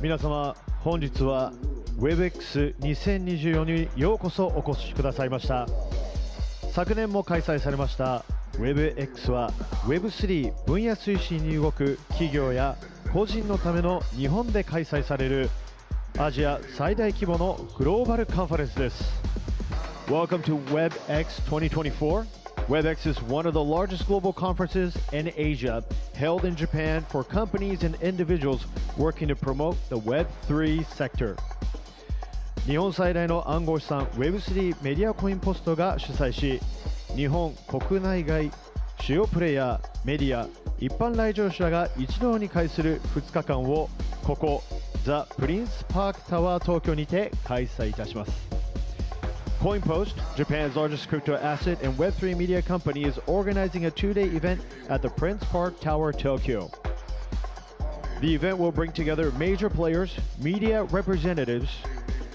皆様、本日は WebX2024 にようこそお越しくださいました。昨年も開催されました WebX は Web3 分野推進に動く企業や個人のための日本で開催されるアジア最大規模のグローバルカンファレンスです。Welcome to WebX 2024. WebX is one of the largest global conferences in Asia, held in Japan for companies and individuals working to promote the Web3 sector. 日本最大の暗号資産 Web3 メディアコインポストが主催し、日本国内外主要プレイヤー、メディア、一般来場者が一堂に会する2日間をここザ・プリンスパークタワー東京にて開催いたします。CoinPost, Japan's largest crypto asset and Web3 media company, is organizing a two-day event at the Prince Park Tower, Tokyo. The event will bring together major players, media representatives,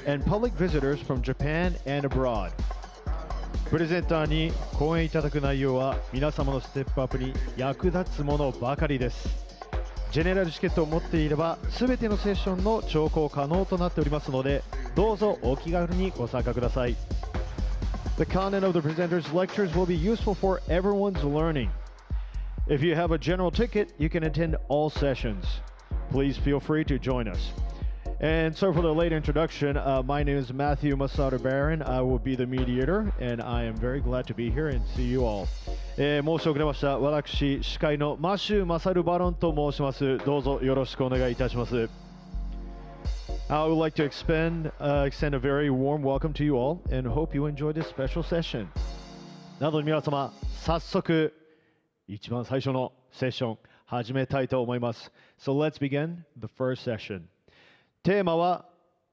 and public visitors from Japan and abroad. プレゼンターに講演いただく内容は皆様のステップアップに役立つものばかりです。ジェネラルチケットを持っていれば全てのセッションの聴講可能となっておりますので、どうぞお気軽にご参加ください。The content of the presenters' lectures will be useful for everyone's learning. If you have a general ticket, you can attend all sessions. Please feel free to join us. And so for the late introduction, my name is Matthew Masaru Barron. I will be the mediator, and I am very glad to be here and see you all. 申し遅れました。私、司会のマシュー・マサル・バロンと申します。どうぞよろしくお願いいたします。I would like to extend a very warm welcome to you all and hope you enjoy this special session. なので皆様、早速、一番最初のセッション始めたいと思います。So let's begin the first session. テーマは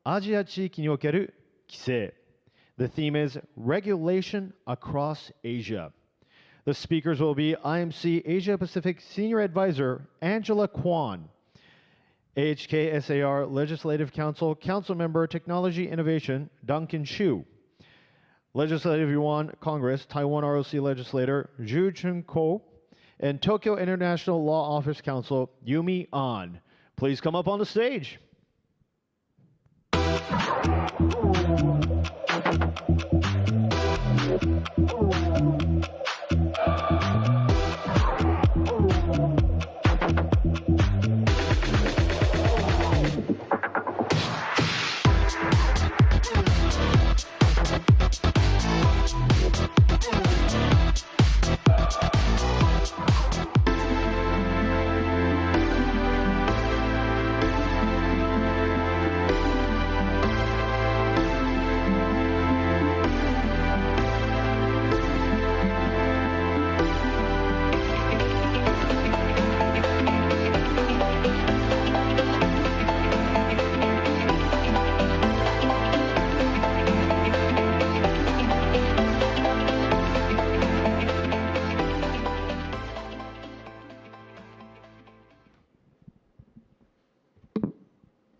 アジア地域における規制。The theme is Regulation Across Asia. The speakers will be IMC Asia Pacific Senior Advisor Angela Kwan, HKSAR Legislative Council Council Member Technology Innovation Duncan Chiu, Legislative Yuan Congress Taiwan ROC Legislator CHUN KO, and Tokyo International Law Office Counsel Yumi Ahn. Please come up on the stage.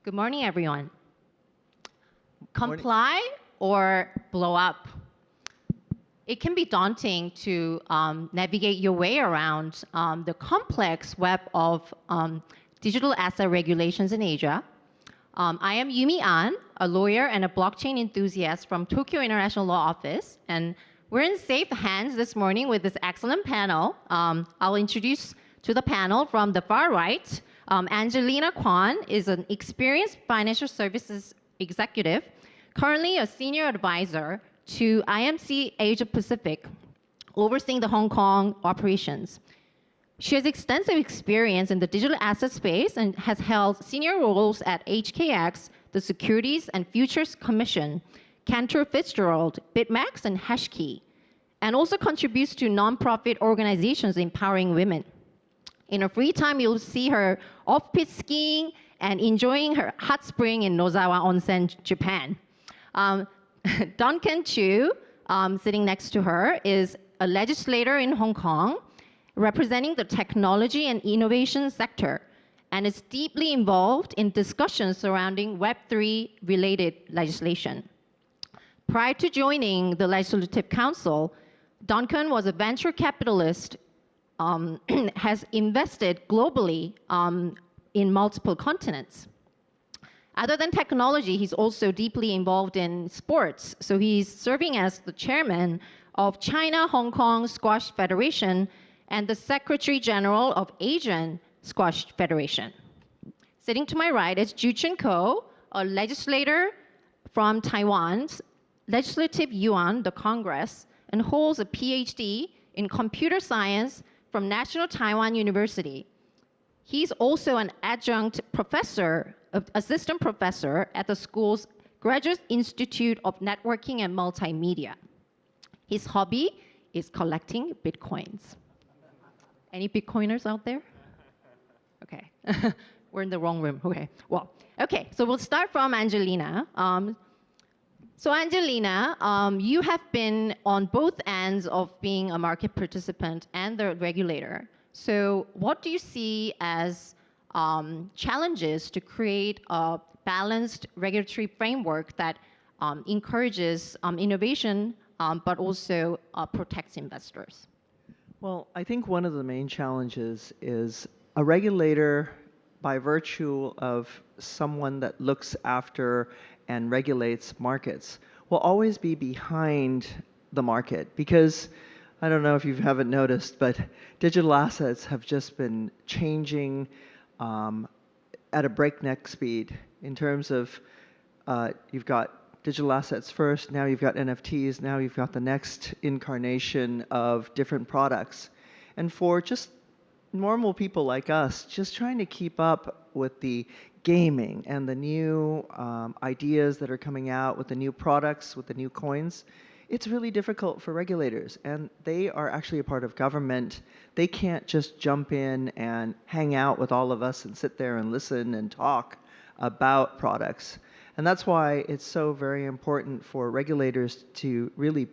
Good morning, everyone. Comply or blow up? It can be daunting to navigate your way around the complex web of digital asset regulations in Asia. I am Yumi Ahn, a lawyer and a blockchain enthusiast from Tokyo International Law Office, and we're in safe hands this morning with this excellent panel. I'll introduce to the panel from the far right. Angelina Kwan is an experienced financial services executive, currently a senior advisor to IMC Asia Pacific, overseeing the Hong Kong operations. She has extensive experience in the digital asset space and has held senior roles at HKX, the Securities and Futures Commission, Cantor Fitzgerald, BitMEX, and Hashkey, and also contributes to nonprofit organizations empowering women. In her free time, you'll see her off-piste skiing and enjoying her hot spring in Nozawa Onsen, Japan. Duncan Chiu, sitting next to her, is a legislator in Hong Kong, representing the technology and innovation sector, and is deeply involved in discussions surrounding Web3 related legislation. Prior to joining the Legislative Council, Duncan was a venture capitalist, has invested globally in multiple continents. Other than technology, he's also deeply involved in sports. So he's serving as the chairman of China Hong Kong Squash Federation and the Secretary General of Asian Squash Federation. Sitting to my right is CHUN KO, a legislator from Taiwan's Legislative Yuan, the Congress, and holds a PhD in computer science from National Taiwan University. He's also an adjunct professor, assistant professor at the school's Graduate Institute of Networking and Multimedia. His hobby is collecting Bitcoins. Any Bitcoiners out there? Okay, we're in the wrong room. Okay, well, okay, so we'll start from Angelina. So Angelina, you have been on both ends of being a market participant and the regulator. So what do you see as challenges to create a balanced regulatory framework that encourages innovation, but also protects investors? Well, I think one of the main challenges is a regulator, by virtue of someone that looks after and regulates markets, will always be behind the market because I don't know if you haven't noticed, but digital assets have just been changing at a breakneck speed in terms of you've got digital assets first, now you've got NFTs, now you've got the next incarnation of different products. And for just normal people like us, just trying to keep up with the gaming and the new ideas that are coming out with the new products, with the new coins, it's really difficult for regulators. And they are actually a part of government. They can't just jump in and hang out with all of us and sit there and listen and talk about products. And that's why it's so very important for regulators to really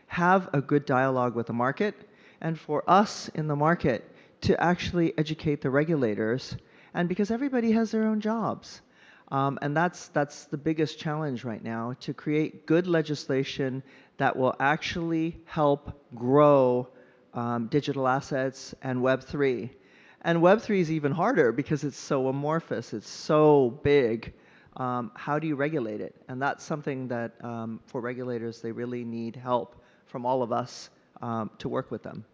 have a good dialogue with the market, and for us in the market to actually educate the regulators, and because everybody has their own jobs. And that's the biggest challenge right now, to create good legislation that will actually help grow digital assets and Web3. And Web3 is even harder because it's so amorphous, it's so big. How do you regulate it? And that's something that for regulators, they really need help from all of us to work with them.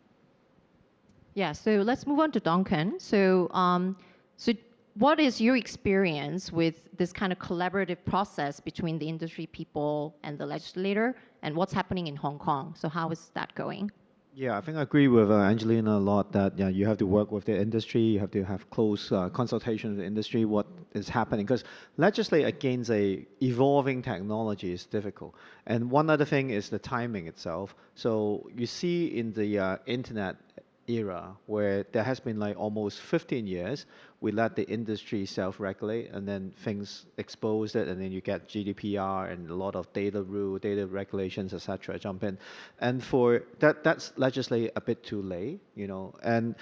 Yeah, so let's move on to Duncan. So, so what is your experience with this kind of collaborative process between the industry people and the legislator, and what's happening in Hong Kong? So how is that going? Yeah, I think I agree with Angelina a lot that you have to work with the industry, you have to have close consultation with the industry, what is happening. Because legislate against a evolving technology is difficult. And one other thing is the timing itself. So you see in the internet era where there has been like almost 15 years, we let the industry self-regulate, and then things exposed it, and then you get GDPR and a lot of data rule, data regulations, etc. jump in. And for that's legislate a bit too late, you know. And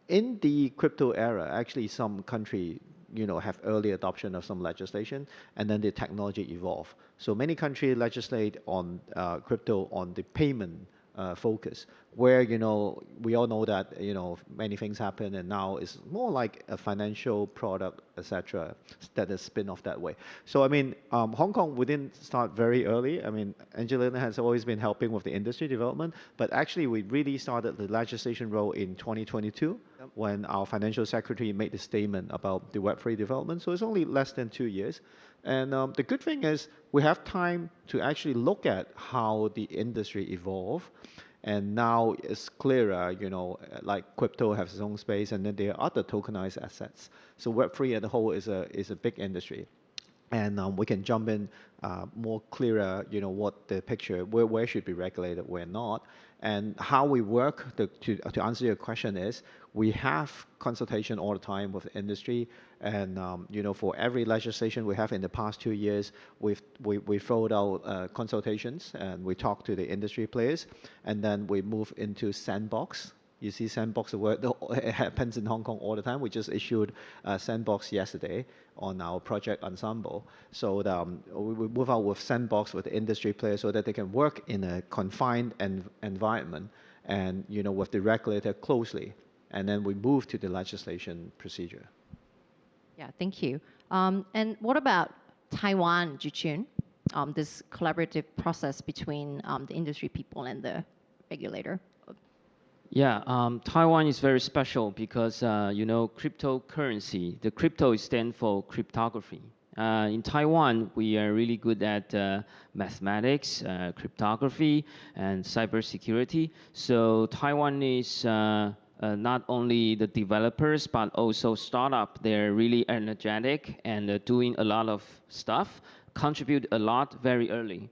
in the crypto era, actually some country, you know, have early adoption of some legislation, and then the technology evolve. So many countries legislate on crypto on the payment focus, where, you know, we all know that, you know, many things happen, and now it's more like a financial product, etc., that is spin off that way. So I mean, Hong Kong, we didn't start very early. I mean, Angelina has always been helping with the industry development, but actually we really started the legislation role in 2022 when our financial secretary made the statement about the Web3 development. So it's only less than 2 years. And the good thing is we have time to actually look at how the industry evolve. And now it's clearer, you know, like crypto has its own space, and then there are other tokenized assets. So Web3 as a whole is a big industry. And we can jump in more clearer, you know, what the picture, where should be regulated, where not. And how we work, to answer your question, is we have consultation all the time with the industry. And, you know, for every legislation we have in the past 2 years, we rolled out consultations, and we talk to the industry players. And then we move into sandbox. You see sandbox, the word, it happens in Hong Kong all the time. We just issued a sandbox yesterday on our project Ensemble. So we move out with sandbox with the industry players so that they can work in a confined environment and, you know, with the regulator closely. And then we move to the legislation procedure. Yeah, thank you. And what about Taiwan, Chun, this collaborative process between the industry people and the regulator? Yeah, Taiwan is very special because, cryptocurrency, the crypto stands for cryptography. In Taiwan, we are really good at mathematics, cryptography, and cybersecurity. So Taiwan is not only the developers, but also startup. They're really energetic and doing a lot of stuff, contribute a lot very early.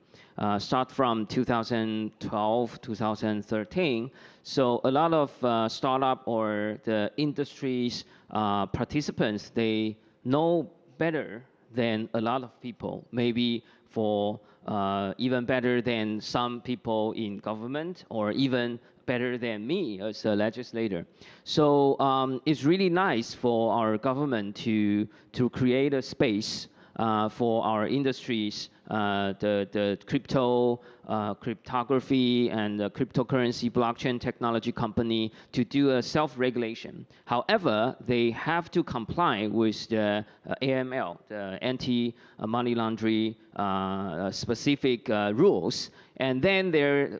Start from 2012, 2013. So a lot of startup or the industry's participants, they know better than a lot of people, maybe for even better than some people in government or even better than me as a legislator. So it's really nice for our government to create a space for our industries, the cryptography and the cryptocurrency blockchain technology company to do a self-regulation. However, they have to comply with the AML, the anti-money laundering specific rules. And then there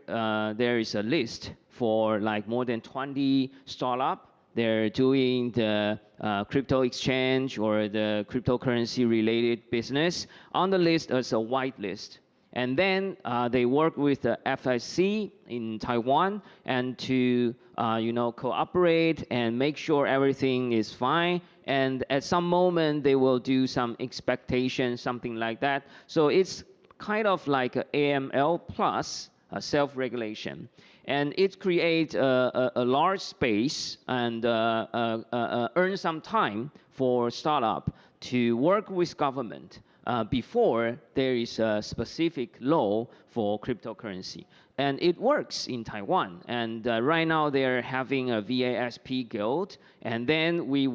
is a list for like more than 20 startups. They're doing the crypto exchange or the cryptocurrency related business on the list as a white list. And then they work with the FSC in Taiwan and to cooperate and make sure everything is fine. And at some moment they will do some expectation, something like that. So it's kind of like a AML plus self-regulation. And it creates a large space and earn some time for startup to work with government before there is a specific law for cryptocurrency. And it works in Taiwan. And right now they're having a VASP guild. And then we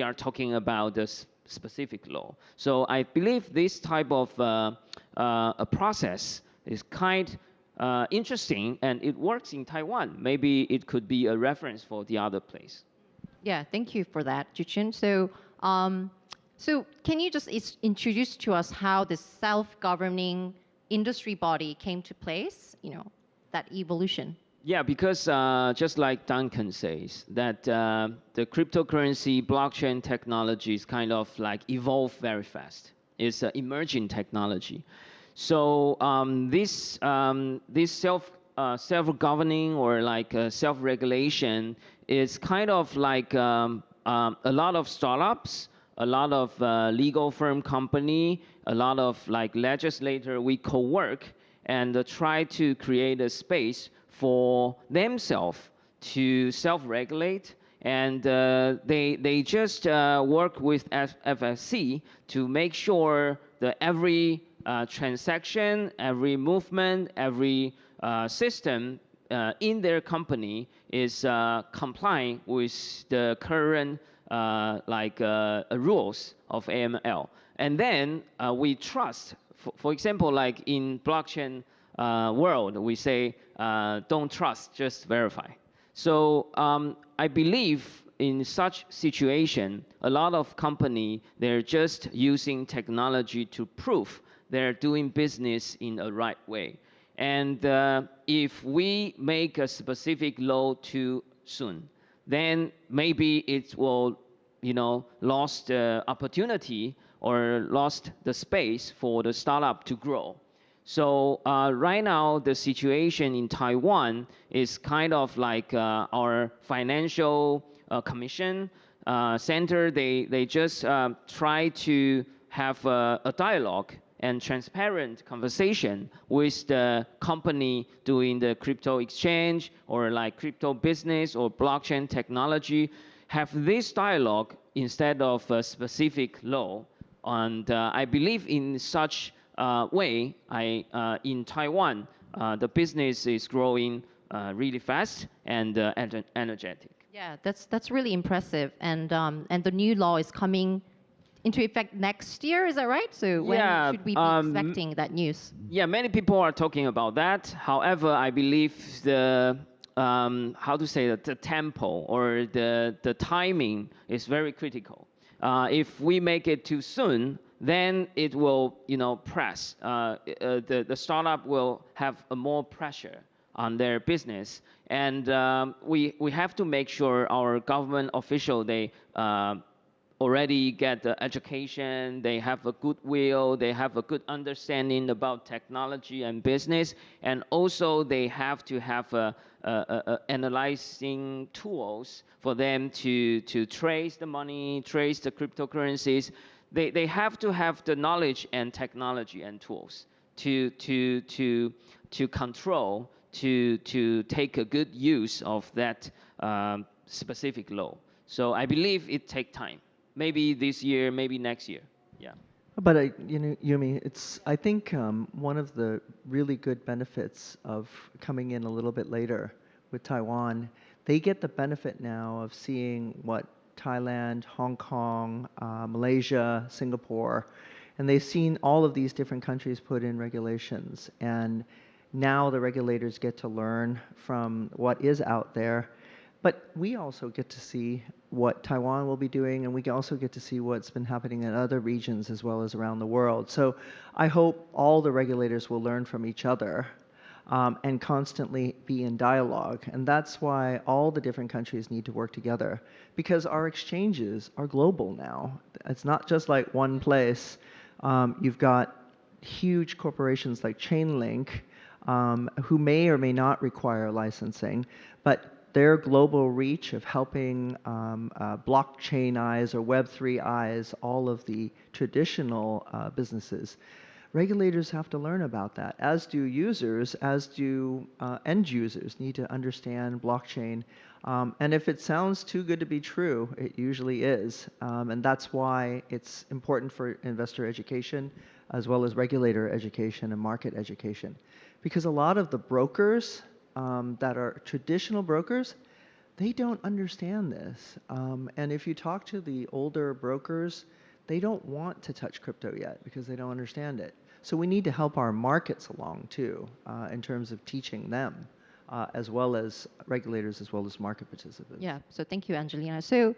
are talking about the specific law. So I believe this type of a process is interesting, and it works in Taiwan. Maybe it could be a reference for the other place. Yeah, thank you for that, Chun. So, so can you just introduce to us how this self-governing industry body came to place? That evolution. Yeah, because just like Duncan says, that the cryptocurrency blockchain technology is kind of like evolve very fast. It's an emerging technology. So this self-governing or like self-regulation is kind of like a lot of startups, a lot of legal firm company, a lot of like legislator, we co-work and try to create a space for themselves to self-regulate. And they just work with FSC to make sure that every transaction, every movement, every system in their company is complying with the current rules of AML. And then we trust, for example, like in blockchain world, we say, don't trust, just verify. So I believe in such situation, a lot of company, they're just using technology to prove they're doing business in a right way. And if we make a specific law too soon, then maybe it will, lost the opportunity or lost the space for the startup to grow. So right now, the situation in Taiwan is kind of like our financial commission center. They just try to have a dialogue and transparent conversation with the company doing the crypto exchange or like crypto business or blockchain technology. Have this dialogue instead of a specific law. And I believe in such way, in Taiwan, the business is growing really fast and energetic. Yeah, that's really impressive. And the new law is coming into effect next year, is that right? So when should we be expecting that news? Yeah, many people are talking about that. However, I believe the the tempo or the timing is very critical. If we make it too soon, then it will, press. The startup will have a more pressure on their business, and we have to make sure our government official they already get the education, they have a goodwill, they have a good understanding about technology and business, and also they have to have analyzing tools for them to trace the money, trace the cryptocurrencies. They have to have the knowledge and technology and tools to control, to take a good use of that specific law. So I believe it takes time. Maybe this year, maybe next year. Yeah. But Yumi, I think one of the really good benefits of coming in a little bit later with Taiwan, they get the benefit now of seeing what Thailand, Hong Kong, Malaysia, Singapore, and they've seen all of these different countries put in regulations. And now the regulators get to learn from what is out there. But we also get to see what Taiwan will be doing, and we also get to see what's been happening in other regions as well as around the world. So I hope all the regulators will learn from each other and constantly be in dialogue. And that's why all the different countries need to work together, because our exchanges are global now. It's not just like one place. You've got huge corporations like Chainlink who may or may not require licensing, but their global reach of helping blockchainize or Web3ize all of the traditional businesses, regulators have to learn about that, as do users, as do end users need to understand blockchain. And if it sounds too good to be true, it usually is. And that's why it's important for investor education as well as regulator education and market education. Because a lot of the brokers that are traditional brokers, they don't understand this. And if you talk to the older brokers, they don't want to touch crypto yet because they don't understand it. So we need to help our markets along too, in terms of teaching them, as well as regulators, as well as market participants. Yeah, so thank you, Angelina. So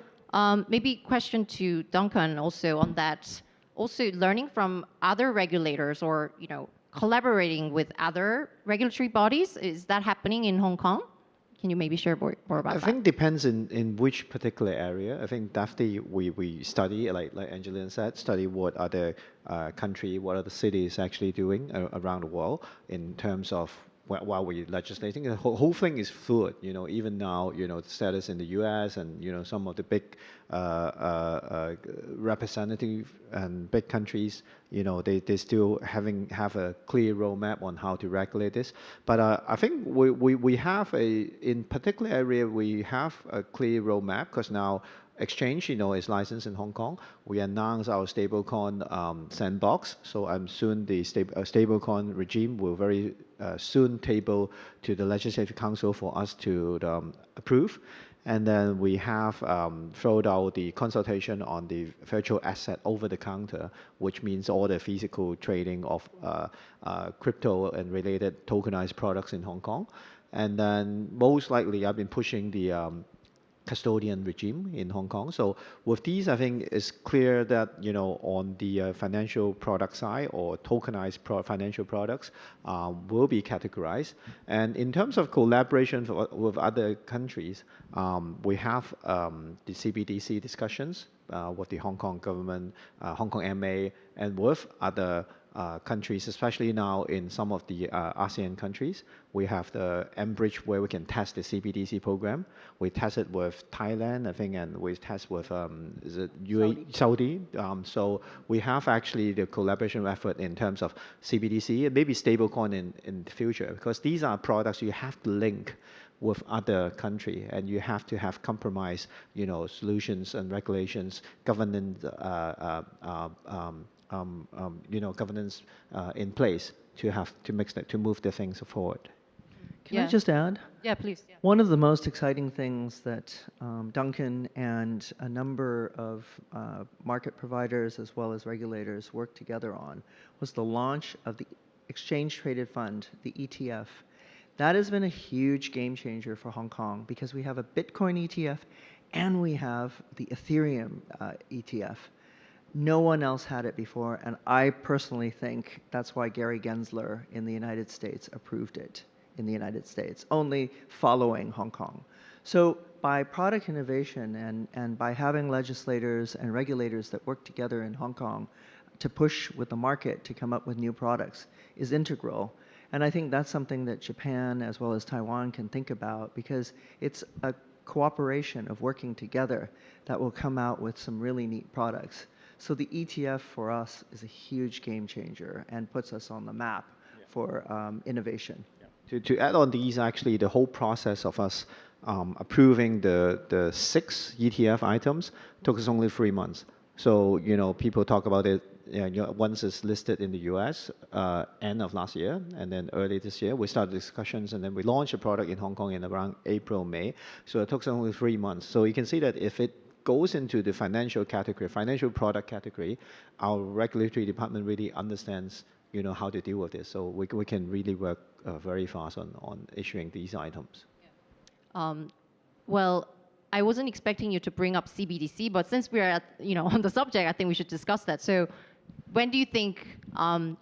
maybe question to Duncan also on that. Also learning from other regulators or, collaborating with other regulatory bodies, is that happening in Hong Kong? Can you maybe share more about that? I think depends in which particular area. I think definitely we study, like Angelina said, study what other country, what other cities actually doing around the world in terms of while we're legislating. The whole thing is fluid, even now, the status in the US and, some of the big representative and big countries, they still have a clear roadmap on how to regulate this. But I think we have in particular area, we have a clear roadmap because now exchange, is licensed in Hong Kong. We announced our stablecoin sandbox. So I'm soon the stablecoin regime will very soon table to the Legislative Council for us to approve. And then we have rolled out the consultation on the virtual asset over the counter, which means all the physical trading of crypto and related tokenized products in Hong Kong. And then most likely I've been pushing the custodian regime in Hong Kong. So with these, I think it's clear that, on the financial product side or tokenized financial products will be categorized. And in terms of collaboration with other countries, we have the CBDC discussions with the Hong Kong government, Hong Kong MA, and with other countries, especially now in some of the ASEAN countries. We have the mBridge where we can test the CBDC program. We test it with Thailand, I think, and we test with is it Saudi. So we have actually the collaboration effort in terms of CBDC and maybe stablecoin in the future, because these are products you have to link with other country, and you have to have compromise, solutions and regulations, governance, governance in place to move the things forward. Can I just add? Yeah, please. Yeah. One of the most exciting things that Duncan and a number of market providers as well as regulators worked together on was the launch of the Exchange Traded Fund, the ETF. That has been a huge game changer for Hong Kong because we have a Bitcoin ETF and we have the Ethereum ETF. No one else had it before, and I personally think that's why Gary Gensler in the United States approved it in the United States, only following Hong Kong. So by product innovation and by having legislators and regulators that work together in Hong Kong to push with the market to come up with new products is integral. And I think that's something that Japan as well as Taiwan can think about, because it's a cooperation of working together that will come out with some really neat products. So the ETF for us is a huge game changer and puts us on the map for innovation. To add on these, actually, the whole process of us approving the 6 ETF items took us only 3 months. So, you know, people talk about it, you know, once it's listed in the US, end of last year, and then early this year, we started discussions, and then we launched a product in Hong Kong in around April, May. So it took us only 3 months. So you can see that if it goes into the financial category, financial product category, our regulatory department really understands, you know, how to deal with this. So we can really work very fast on issuing these items. Well, I wasn't expecting you to bring up CBDC, but since we're at, on the subject, I think we should discuss that. So when do you think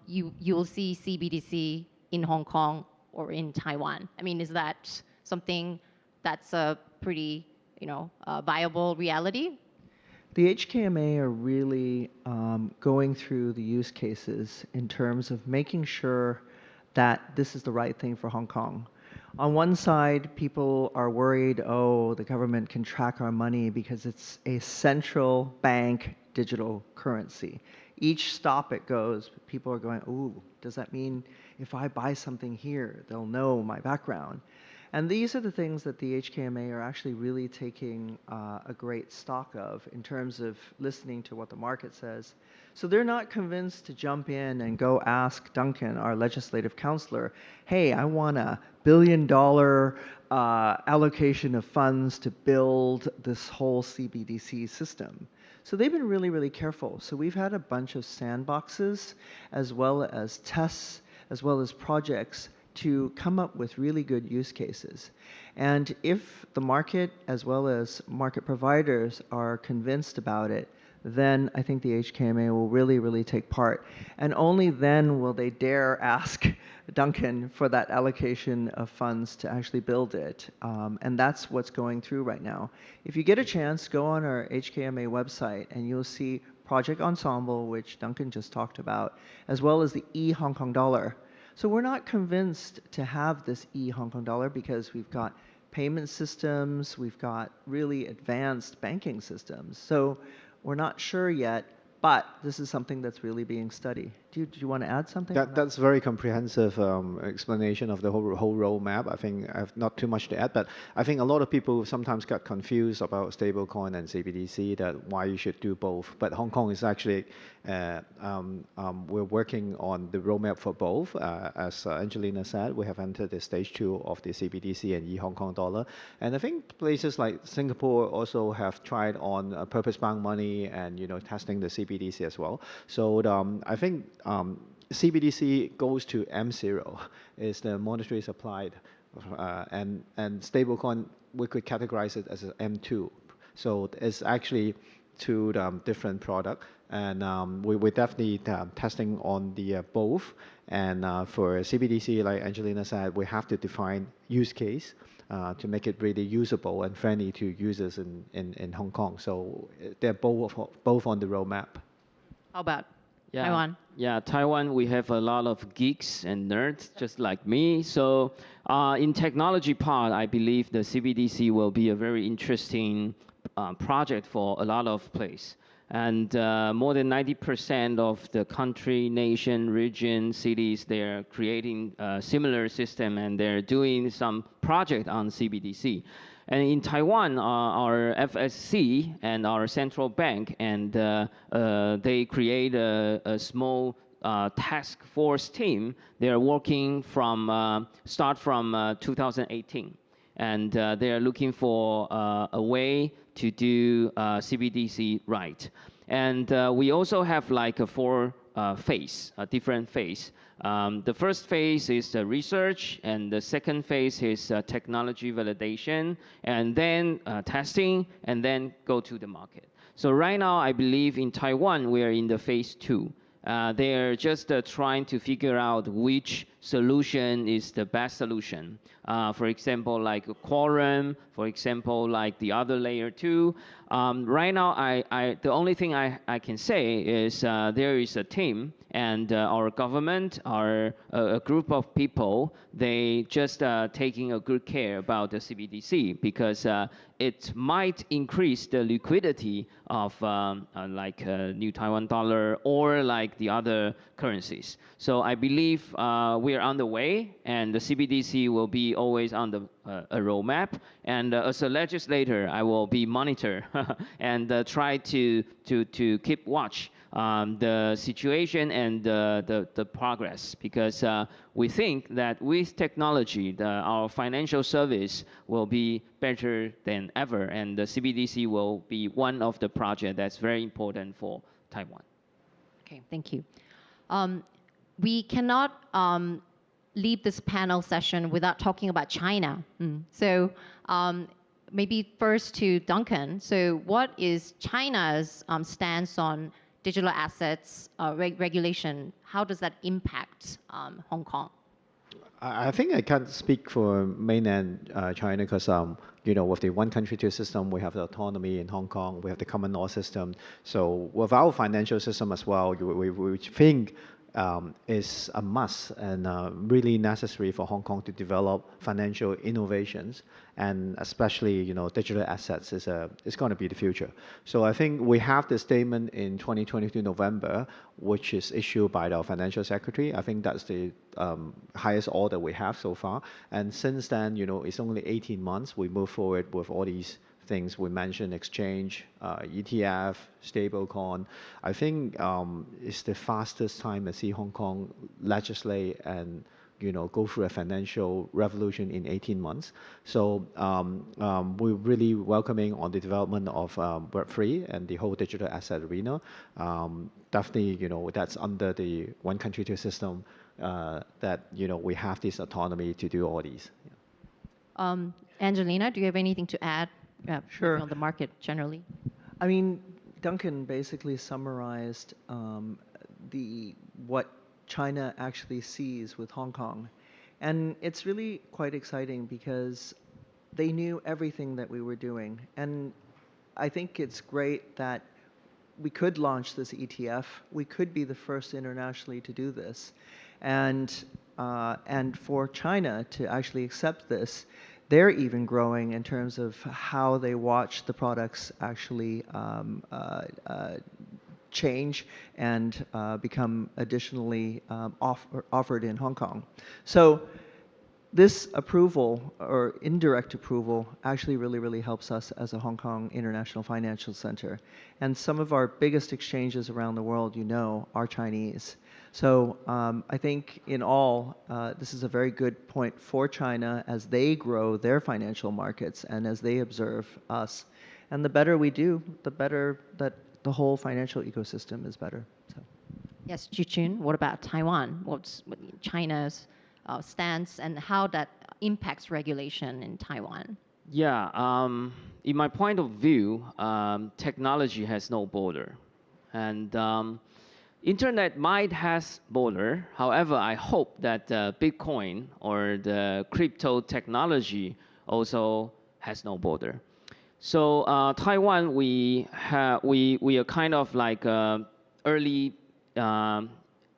you will see CBDC in Hong Kong or in Taiwan? I mean, is that something that's a pretty, viable reality? The HKMA are really going through the use cases in terms of making sure that this is the right thing for Hong Kong. On one side, people are worried, oh, the government can track our money because it's a central bank digital currency. Each stop it goes, people are going, ooh, does that mean if I buy something here, they'll know my background? And these are the things that the HKMA are actually really taking a great stock of in terms of listening to what the market says. So they're not convinced to jump in and go ask Duncan, our legislative counselor, hey, I want $1 billion allocation of funds to build this whole CBDC system. So they've been really, really careful. So we've had a bunch of sandboxes, as well as tests, as well as projects to come up with really good use cases. And if the market, as well as market providers, are convinced about it, then I think the HKMA will really, really take part. And only then will they dare ask Duncan for that allocation of funds to actually build it. And that's what's going through right now. If you get a chance, go on our HKMA website and you'll see Project Ensemble, which Duncan just talked about, as well as the e-Hong Kong dollar. So we're not convinced to have this e-Hong Kong dollar because we've got payment systems, we've got really advanced banking systems. So we're not sure yet, but this is something that's really being studied. Do you want to add something? That's very comprehensive explanation of the whole roadmap. I think I have not too much to add, but I think a lot of people sometimes get confused about stablecoin and CBDC, that why you should do both. But Hong Kong is actually, we're working on the roadmap for both. As Angelina said, we have entered the stage 2 of the CBDC and e-Hong Kong dollar. And I think places like Singapore also have tried on purpose-bound money and testing the CBDC as well. So I think CBDC goes to M0, is the monetary supplied, and stablecoin, we could categorize it as an M2. So it's actually 2 different products, and we're definitely testing on the both. And for CBDC, like Angelina said, we have to define use case to make it really usable and friendly to users in Hong Kong. So they're both on the roadmap. How about Yeah. Taiwan? Yeah, Taiwan, we have a lot of geeks and nerds just like me. So in technology part, I believe the CBDC will be a very interesting project for a lot of places. And more than 90% of the country, nation, region, cities, they're creating a similar system, and they're doing some project on CBDC. And in Taiwan, our FSC and our central bank, and they create a small task force team. They are working start from 2018. And they are looking for a way to do CBDC right. And we also have like a 4 phase, a different phase. The first phase is research, and the second phase is technology validation, and then testing, and then go to the market. So right now, I believe in Taiwan, we are in the phase 2. They're just trying to figure out which solution is the best solution. For example, like a quorum, for example, like the other layer 2. Right now, the only thing I can say is there is a team and our government are a group of people. They just taking a good care about the CBDC because it might increase the liquidity of like New Taiwan dollar or like the other currencies. So I believe we are on the way, and the CBDC will be always on the a roadmap. And as a legislator, I will be monitor and try to keep watch the situation and the progress, because we think that with technology, our financial service will be better than ever, and the CBDC will be one of the projects that's very important for Taiwan. Okay, thank you. We cannot leave this panel session without talking about China. So maybe first to Duncan. So what is China's stance on digital assets regulation? How does that impact Hong Kong? I think I can't speak for mainland China because, you know, with the one country, two system, we have the autonomy in Hong Kong, we have the common law system. So with our financial system as well, we think is a must and really necessary for Hong Kong to develop financial innovations, and especially, you know, digital assets is going to be the future. So I think we have the statement in 2022 November, which is issued by the financial secretary. I think that's the highest order we have so far. And since then, you know, it's only 18 months. We move forward with all these things we mentioned: exchange, ETF, stablecoin. I think it's the fastest time I see Hong Kong legislate and, you know, go through a financial revolution in 18 months. So we're really welcoming on the development of Web3 and the whole digital asset arena. Definitely, you know, that's under the one country, two system that, you know, we have this autonomy to do all these. Yeah. Angelina, do you have anything to add? Sure. On the market generally. I mean, Duncan basically summarized what China actually sees with Hong Kong. And it's really quite exciting because they knew everything that we were doing. And I think it's great that we could launch this ETF. We could be the first internationally to do this. And for China to actually accept this, they're even growing in terms of how they watch the products actually change and become additionally offered in Hong Kong. So this approval or indirect approval actually really helps us as a Hong Kong International Financial Center. And some of our biggest exchanges around the world, you know, are Chinese. So I think in all, this is a very good point for China as they grow their financial markets and as they observe us. And the better we do, the better that the whole financial ecosystem is better. So. Yes, Chiu, what about Taiwan? What's China's stance and how that impacts regulation in Taiwan? Yeah, in my point of view, technology has no border. And Internet might has border. However, I hope that Bitcoin or the crypto technology also has no border. So Taiwan, we are kind of like early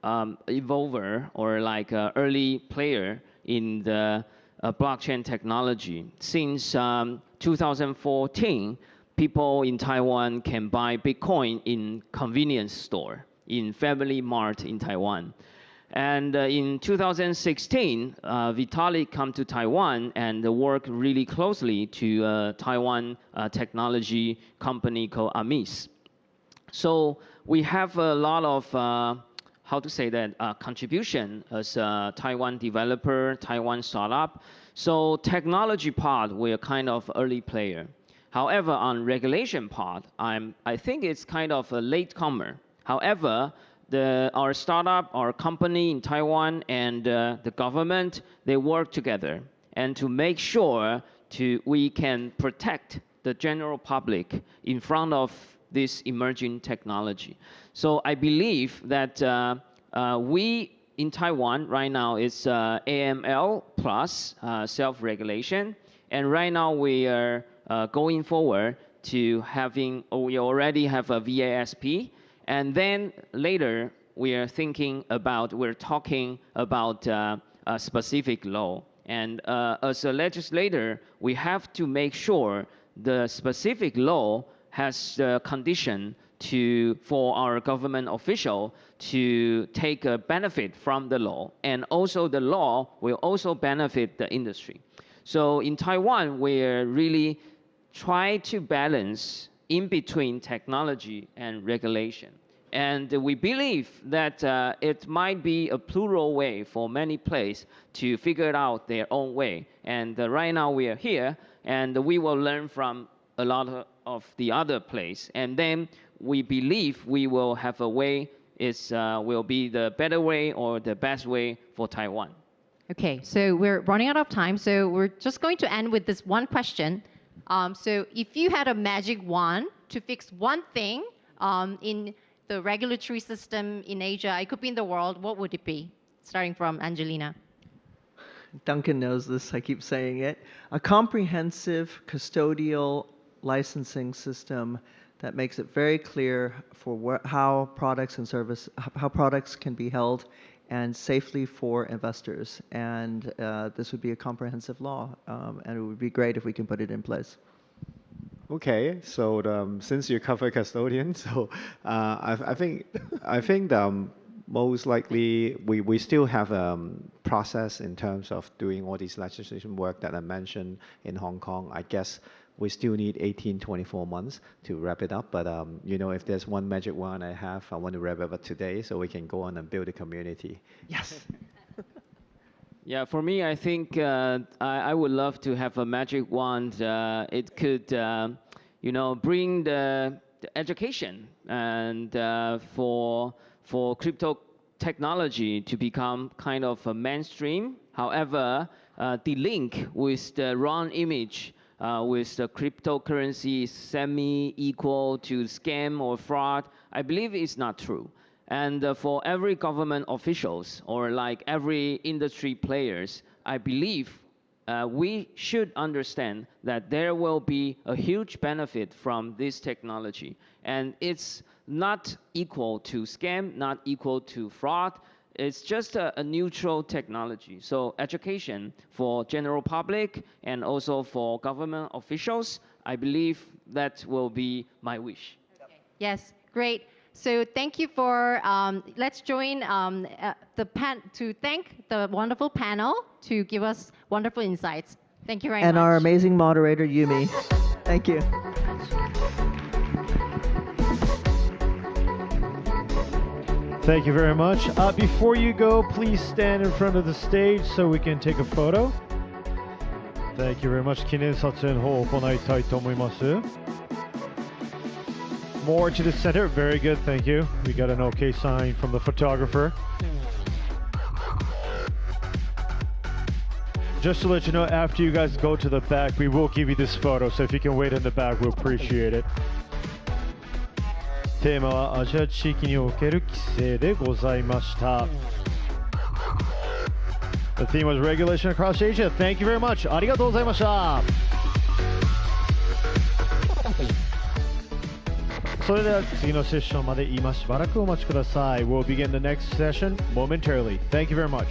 evolver or like early player in the blockchain technology. Since 2014, people in Taiwan can buy Bitcoin in convenience store, in Family Mart in Taiwan. And in 2016, Vitalik come to Taiwan and work really closely to Taiwan technology company called Amis. So we have a lot of, how to say that, contribution as a Taiwan developer, Taiwan startup. So technology part, we're kind of early player. However, on regulation part, I think it's kind of a latecomer. However, our startup, our company in Taiwan and the government, they work together and to make sure we can protect the general public in front of this emerging technology. So I believe that we in Taiwan right now is AML plus self-regulation, and right now we are going forward to having, we already have a VASP, and then later we're talking about a specific law. And as a legislator, we have to make sure the specific law has the condition for our government official to take a benefit from the law, and also the law will also benefit the industry. So in Taiwan, we're really try to balance in between technology and regulation. And we believe that it might be a plural way for many places to figure out their own way. And right now we are here, and we will learn from a lot of the other places. And then we believe we will have a way, will be the better way or the best way for Taiwan. Okay, so we're running out of time, so we're just going to end with this one question. So if you had a magic wand to fix one thing in the regulatory system in Asia, it could be in the world, what would it be? Starting from Angelina. Duncan knows this, I keep saying it. A comprehensive custodial licensing system that makes it very clear for how products can be held and safely for investors. And this would be a comprehensive law, and it would be great if we can put it in place. Okay, so since you cover custodians, so I think most likely we still have a process in terms of doing all these legislation work that I mentioned in Hong Kong. I guess we still need 18-24 months to wrap it up. But you know, if there's one magic wand I want to wrap it up today so we can go on and build a community. Yes. Yeah, for me, I think I would love to have a magic wand. It could, bring the education and for crypto technology to become kind of a mainstream. However, the link with the wrong image with the cryptocurrency semi-equal to scam or fraud, I believe is not true. And for every government officials or like every industry players, I believe we should understand that there will be a huge benefit from this technology. And it's not equal to scam, not equal to fraud. It's just a neutral technology. So education for general public and also for government officials, I believe that will be my wish. Okay. Yes, great. So thank you for, let's join to thank the wonderful panel to give us wonderful insights. Thank you very much. And our amazing moderator, Yumi. Thank you. Thank you very much. Before you go, please stand in front of the stage so we can take a photo. Thank you very much. 記念撮影の方を行いたいと思います。More to the center. Very good. Thank you. We got an okay sign from the photographer. Just to let you know, after you guys go to the back, we will give you this photo. So if you can wait in the back, we'll appreciate it. テーマはアジア地域における規制でございました。The theme was regulation across Asia. Thank you very much. ありがとうございました。それでは次のセッションまで今しばらくお待ちください。We'll begin the next session momentarily. Thank you very much.